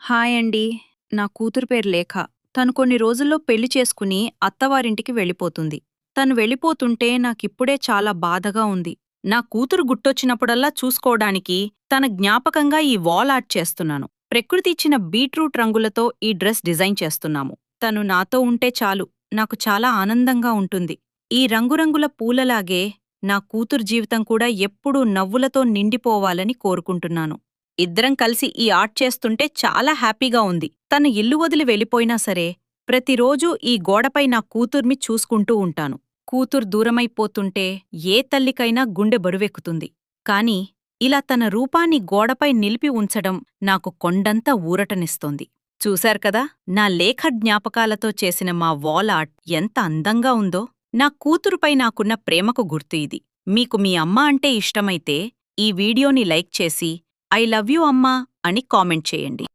Hi అండి. నా కూతురు పేరు లేఖ. తను కొన్ని రోజుల్లో పెళ్లి చేసుకుని అత్తవారింటికి వెళ్ళిపోతుంది. తను వెళ్ళిపోతుంటే నాకిప్పుడే చాలా బాధగా ఉంది. నా కూతురు గుర్తొచ్చినప్పుడల్లా చూసుకోవడానికి తన జ్ఞాపకంగా ఈ వాల్ ఆర్ట్ చేస్తున్నాను. ప్రకృతి ఇచ్చిన బీట్రూట్ రంగులతో ఈ డ్రెస్ డిజైన్ చేస్తున్నాము. తను నాతో ఉంటే చాలు, నాకు చాలా ఆనందంగా ఉంటుంది. ఈ రంగురంగుల పూలలాగే నా కూతురు జీవితం కూడా ఎప్పుడూ నవ్వులతో నిండిపోవాలని కోరుకుంటున్నాను. ఇద్దరం కలిసి ఈ ఆర్ట్ చేస్తుంటే చాలా హ్యాపీగా ఉంది. తను ఇల్లు వదిలి వెళ్ళిపోయినా సరే, ప్రతిరోజూ ఈ గోడపై నా కూతుర్ని చూసుకుంటూ ఉంటాను. కూతురు దూరమైపోతుంటే ఏ తల్లికైనా గుండె బరువెక్కుతుంది. కాని ఇలా తన రూపాన్ని గోడపై నిలిపి ఉంచడం నాకు కొండంత ఊరటనిస్తోంది. చూశారు కదా, నా లేఖ జ్ఞాపకాలతో చేసిన మా వాల్ ఆర్ట్ ఎంత అందంగా ఉందో. నా కూతురుపై నాకున్న ప్రేమకు గుర్తు ఇది. మీకు మీ అమ్మ అంటే ఇష్టమైతే ఈ వీడియోని లైక్ చేసి ఐ లవ్ యూ అమ్మా అని కామెంట్ చేయండి.